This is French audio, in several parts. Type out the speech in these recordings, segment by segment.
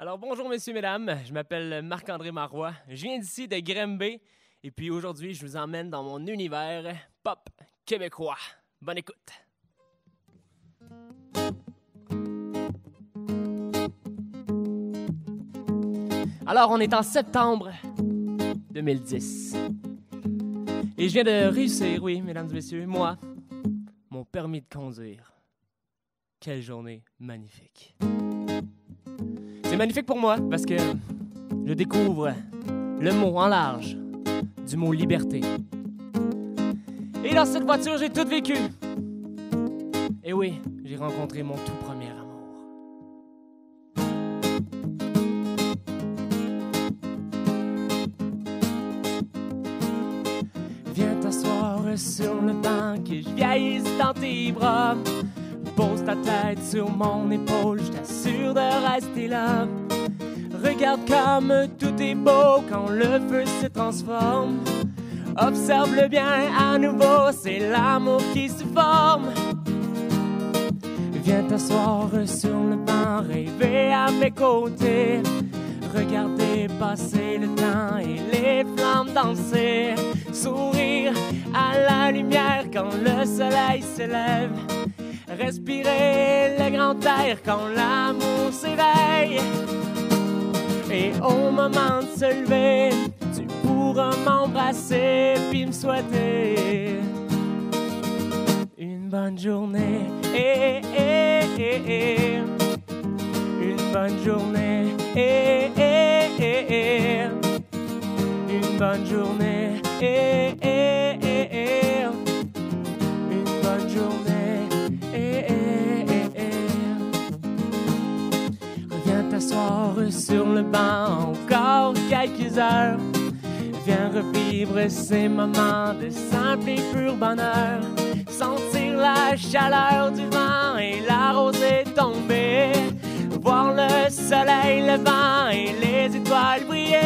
Alors bonjour messieurs, mesdames, je m'appelle Marc-André Marois, je viens d'ici de Granby et puis aujourd'hui je vous emmène dans mon univers pop québécois. Bonne écoute! Alors on est en septembre 2010 et je viens de réussir, oui mesdames et messieurs, moi, mon permis de conduire. Quelle journée magnifique! C'est magnifique pour moi parce que je découvre le mot en large du mot liberté. Et dans cette voiture, j'ai tout vécu. Et oui, j'ai rencontré mon tout premier amour. Viens t'asseoir sur le banc que je vieillisse dans tes bras. Pose ta tête sur mon épaule, je t'assure de rester là. Regarde comme tout est beau quand le feu se transforme. Observe-le bien à nouveau, c'est l'amour qui se forme. Viens t'asseoir sur le banc, rêver à mes côtés. Regarder passer le temps et les flammes danser. Sourire à la lumière quand le soleil se lève. Respirer le grand air quand l'amour s'éveille. Et au moment de se lever, tu pourras m'embrasser puis me souhaiter une bonne journée. Une bonne journée. Une bonne journée. Une bonne journée. Reviens t'asseoir sur le banc encore quelques heures. Viens revivre ces moments de simple et pur bonheur. Sentir la chaleur du vent et la rosée tomber. Voir le soleil levant et les étoiles briller.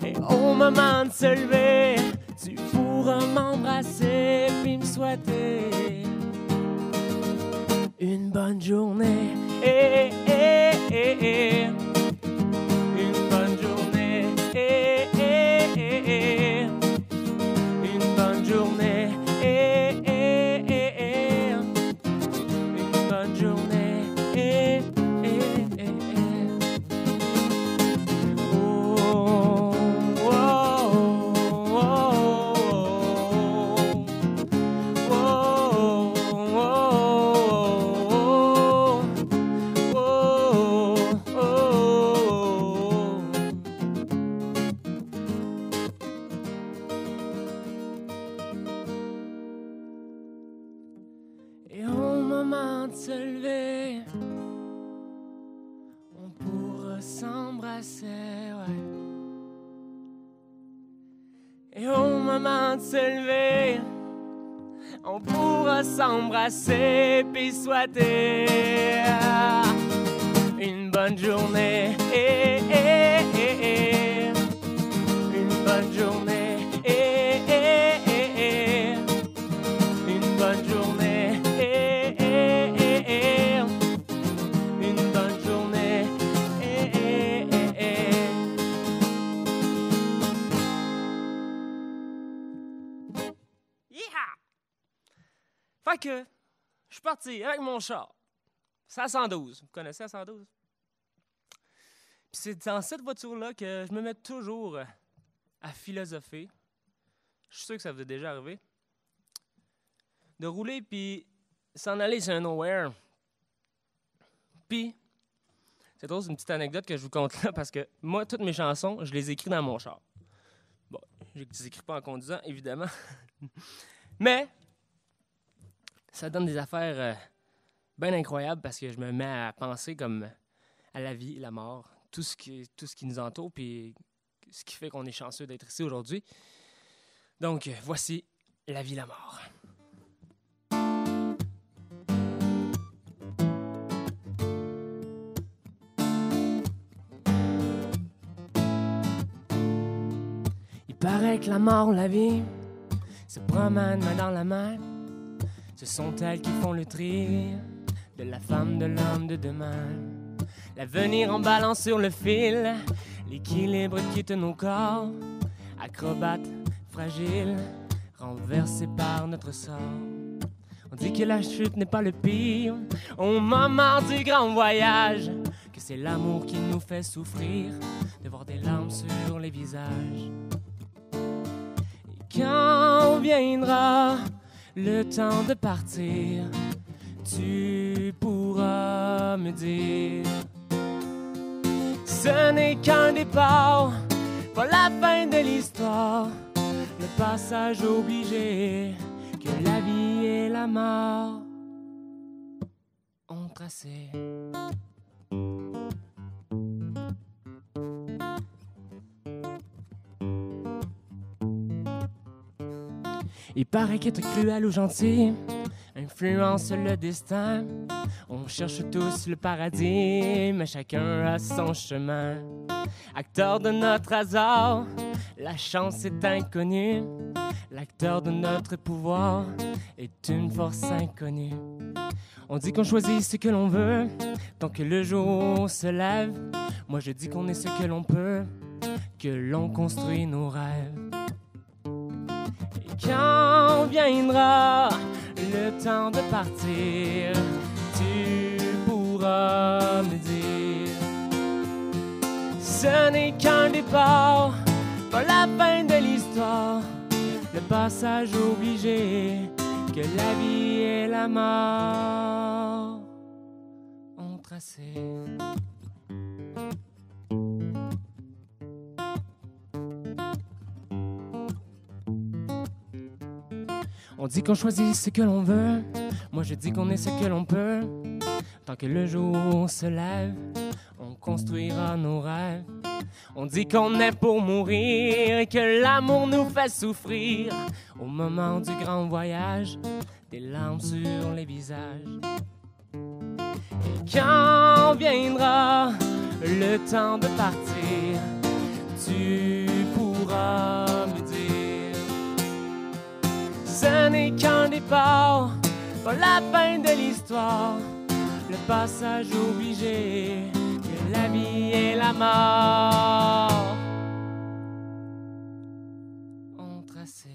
Et au moment de se lever, tu pourras m'embrasser puis me souhaiter une bonne journée. Une bonne journée. Une bonne journée. Une bonne journée. Oh, oh, oh, oh, oh, oh. Et au moment de se lever, on pourra s'embrasser, ouais. Et au moment de se lever, on pourra s'embrasser puis souhaiter une bonne journée. Une bonne journée. Une bonne journée. Une bonne journée. Yeah! Fait que, je suis parti avec mon char. C'est à 112. Vous connaissez la 112? Puis c'est dans cette voiture-là que je me mets toujours à philosopher. Je suis sûr que ça vous est déjà arrivé. De rouler puis s'en aller sur un nowhere. Puis, c'est drôle, c'est une petite anecdote que je vous conte là parce que moi, toutes mes chansons, je les écris dans mon char. Bon, je les écris pas en conduisant, évidemment. Mais, ça donne des affaires bien incroyables parce que je me mets à penser comme à la vie, la mort, tout ce qui nous entoure puis ce qui fait qu'on est chanceux d'être ici aujourd'hui. Donc, voici la vie, la mort. Il paraît que la mort, la vie, se promènent main dans la main. Ce sont elles qui font le tri de la femme de l'homme de demain. L'avenir en balance sur le fil, l'équilibre quitte nos corps, acrobates, fragiles, renversés par notre sort. On dit que la chute n'est pas le pire, au moment du grand voyage, que c'est l'amour qui nous fait souffrir, de voir des larmes sur les visages. Et quand viendra le temps de partir, tu pourras me dire, ce n'est qu'un départ, pas la fin de l'histoire, le passage obligé que la vie et la mort ont tracé. Il paraît qu'être cruel ou gentil influence le destin. On cherche tous le paradis, mais chacun a son chemin. Acteur de notre hasard, la chance est inconnue. L'acteur de notre pouvoir est une force inconnue. On dit qu'on choisit ce que l'on veut, tant que le jour se lève. Moi je dis qu'on est ce que l'on peut, que l'on construit nos rêves. Et quand viendra le temps de partir, tu pourras me dire, ce n'est qu'un départ, pas la fin de l'histoire, le passage obligé que la vie et la mort ont tracé. On dit qu'on choisit ce que l'on veut, moi je dis qu'on est ce que l'on peut. Tant que le jour se lève, on construira nos rêves. On dit qu'on est pour mourir et que l'amour nous fait souffrir. Au moment du grand voyage, des larmes sur les visages. Et quand viendra le temps de partir, tu pourras me dire, ce n'est qu'un départ, pas la fin de l'histoire, le passage obligé que la vie et la mort ont tracé.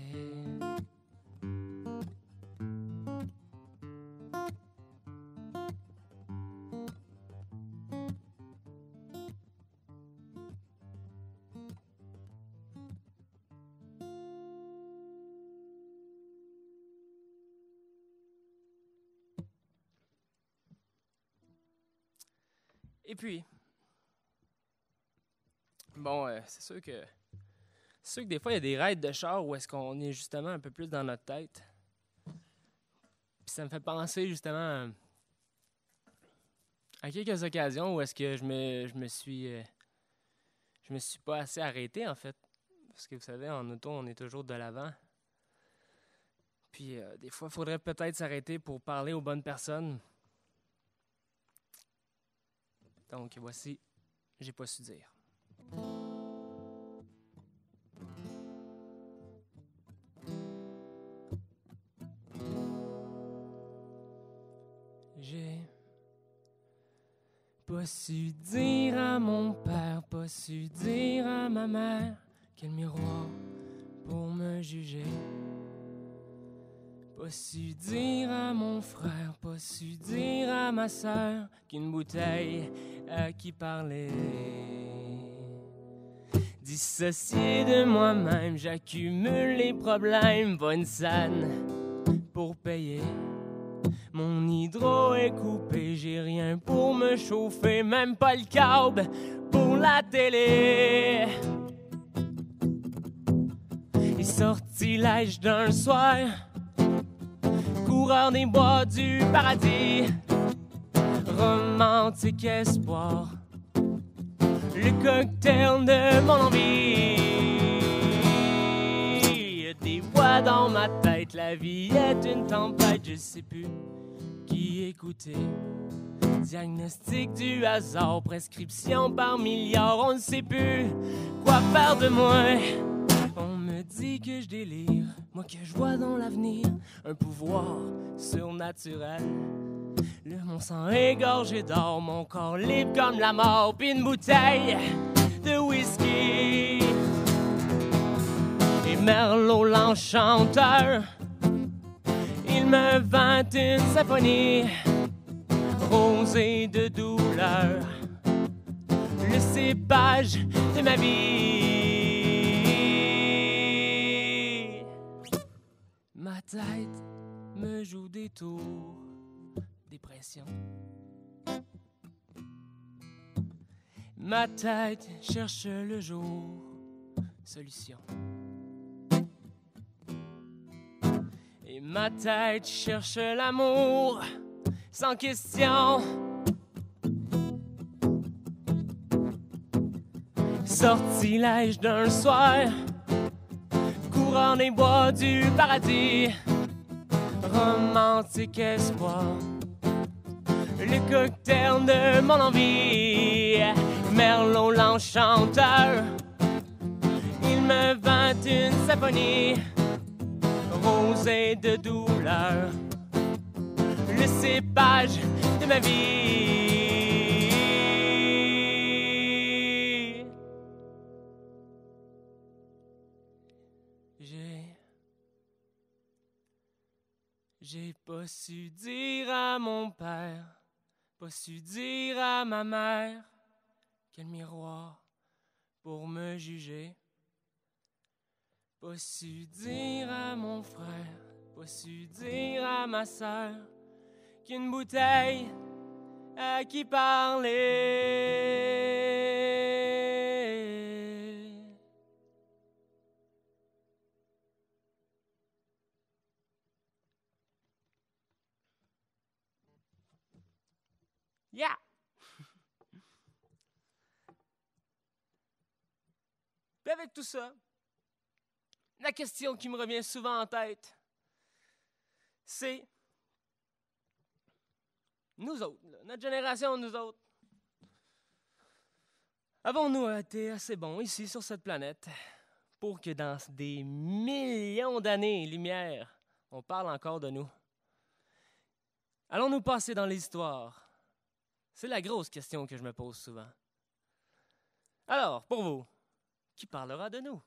Et puis, bon, c'est sûr que des fois, il y a des raids de char où est-ce qu'on est justement un peu plus dans notre tête. Puis ça me fait penser justement à quelques occasions où est-ce que je me suis pas assez arrêté, en fait. Parce que vous savez, en auto, on est toujours de l'avant. Puis des fois, il faudrait peut-être s'arrêter pour parler aux bonnes personnes. Donc, voici, j'ai pas su dire. J'ai pas su dire à mon père, pas su dire à ma mère, quel miroir pour me juger. Pas su dire à mon frère, pas su dire à ma sœur qu'une bouteille à qui parler. Dissocié de moi-même, j'accumule les problèmes, va une scène pour payer. Mon hydro est coupé, j'ai rien pour me chauffer, même pas le câble pour la télé. Et sortilège d'un soir, coureur des bois du paradis, romantique espoir, le cocktail de mon envie. Des voix dans ma tête, la vie est une tempête, je sais plus qui écouter. Diagnostic du hasard, prescription par milliards, on ne sait plus quoi faire de moi. On me dit que je délire, moi que je vois dans l'avenir un pouvoir surnaturel. Mon sang égorgé d'or, mon corps libre comme la mort, puis une bouteille de whisky. Et Merlot l'enchanteur, il me vint une symphonie rosée de douleur, le cépage de ma vie. Ma tête me joue des tours, dépression. Ma tête cherche le jour, solution. Et ma tête cherche l'amour, sans question. Sortilège d'un soir, courant des bois du paradis, romantique espoir, le cocktail de mon envie. Merlot l'enchanteur, il me vint une symphonie rosée de douleur, le cépage de ma vie. J'ai pas su dire à mon père, pas su dire à ma mère, quel miroir pour me juger. Pas su dire à mon frère, pas su dire à ma sœur, qu'une bouteille à qui parler. Yeah! Puis avec tout ça, la question qui me revient souvent en tête, c'est nous autres, là, notre génération, nous autres. Avons-nous été assez bons ici sur cette planète pour que dans des millions d'années-lumière, on parle encore de nous? Allons-nous passer dans l'histoire? C'est la grosse question que je me pose souvent. Alors, pour vous, qui parlera de nous?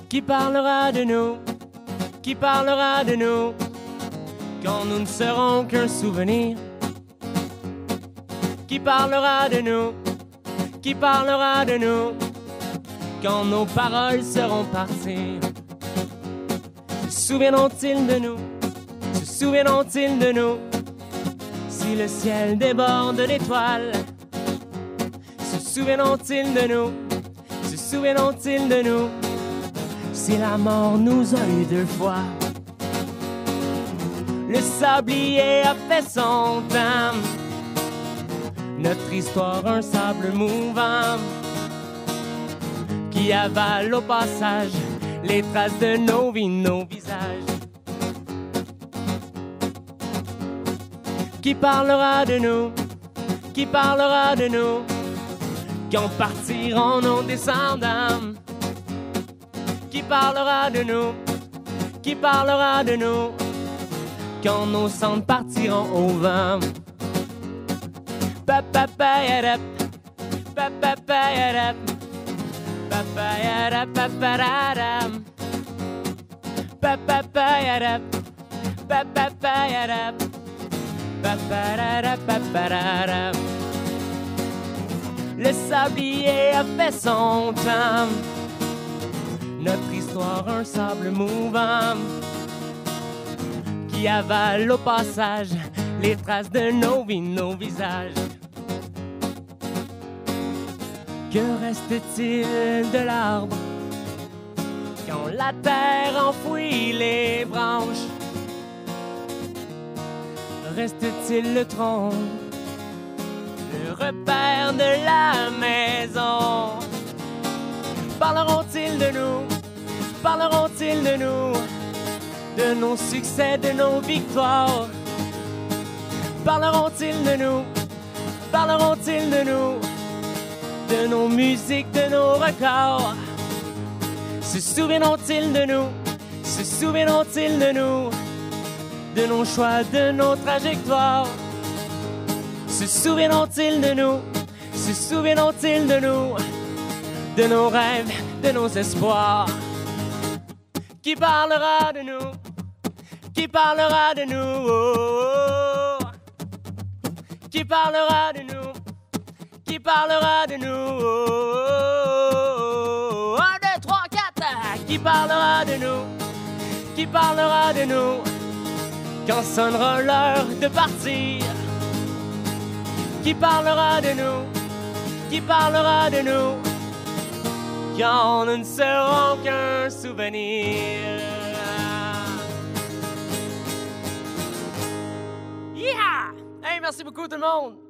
Qui parlera de nous? Qui parlera de nous? Quand nous ne serons qu'un souvenir. Qui parlera de nous? Qui parlera de nous? Quand nos paroles seront parties. Se souviendront-ils de nous? Se souviendront-ils de nous? Si le ciel déborde d'étoiles. Se souviendront-ils de nous? Se souviendront-ils de nous? Si la mort nous a eu deux fois. Le sablier a fait son temps. Notre histoire un sable mouvant qui avale au passage les traces de nos vies, nos visages. Qui parlera de nous? Qui parlera de nous? Quand partiront nos descendants? Qui parlera de nous? Qui parlera de nous? Quand nos cendres partiront au vent. Papapayarap, papapayarap, papayarap, papararam, papapayarap, papapayarap, papararap, papararam. Le sablier a fait son temps. Notre histoire un sable mouvant qui avale au passage les traces de nos vies, nos visages. Que reste-t-il de l'arbre quand la terre enfouit les branches? Reste-t-il le tronc, le repère de la maison? Parleront-ils de nous? Parleront-ils de nous? De nos succès, de nos victoires? Parleront-ils de nous? Parleront-ils de nous? de nos musiques, de nos records? Se souviendront-ils de nous? Se souviendront-ils de nous? De nos choix, de nos trajectoires? Se souviendront-ils de nous? Se souviendront-ils de nous? De nos rêves, de nos espoirs? Qui parlera de nous? Qui parlera de nous? Oh, oh. Qui parlera de nous? Qui parlera de nous? Oh, 1, 2, 3, 4. Qui parlera de nous? Qui parlera de nous? Quand sonnera l'heure de partir? Qui parlera de nous? Qui parlera de nous? Quand nous ne serons qu'un souvenir. Yeah! Hey, merci beaucoup tout le monde!